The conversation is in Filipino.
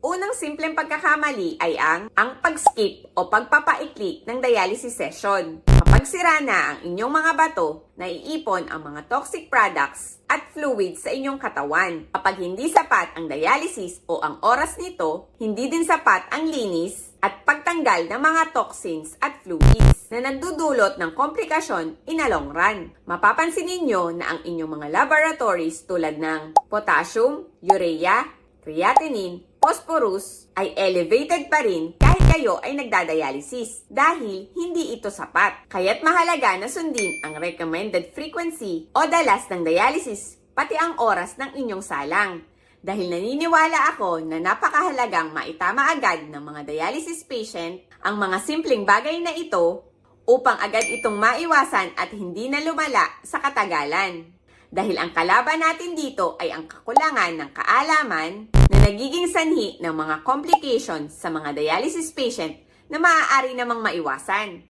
Unang simpleng pagkakamali ay ang pag-skip o pagpapaikli ng dialysis session. Kapag sira na ang inyong mga bato, naiipon ang mga toxic products at fluids sa inyong katawan. Kapag hindi sapat ang dialysis o ang oras nito, hindi din sapat ang linis at pagtanggal ng mga toxins at fluids na nagdudulot ng komplikasyon in a long run. Mapapansin ninyo na ang inyong mga laboratories tulad ng potassium, urea, creatinine, phosphorus ay elevated pa rin kahit kayo ay nagdadialysis dahil hindi ito sapat. Kaya't mahalaga na sundin ang recommended frequency o dalas ng dialysis pati ang oras ng inyong salang. Dahil naniniwala ako na napakahalagang maitama agad ng mga dialysis patient ang mga simpleng bagay na ito upang agad itong maiwasan at hindi na lumala sa katagalan. Dahil ang kalaban natin dito ay ang kakulangan ng kaalaman na nagiging sanhi ng mga complications sa mga dialysis patient na maaari namang maiwasan.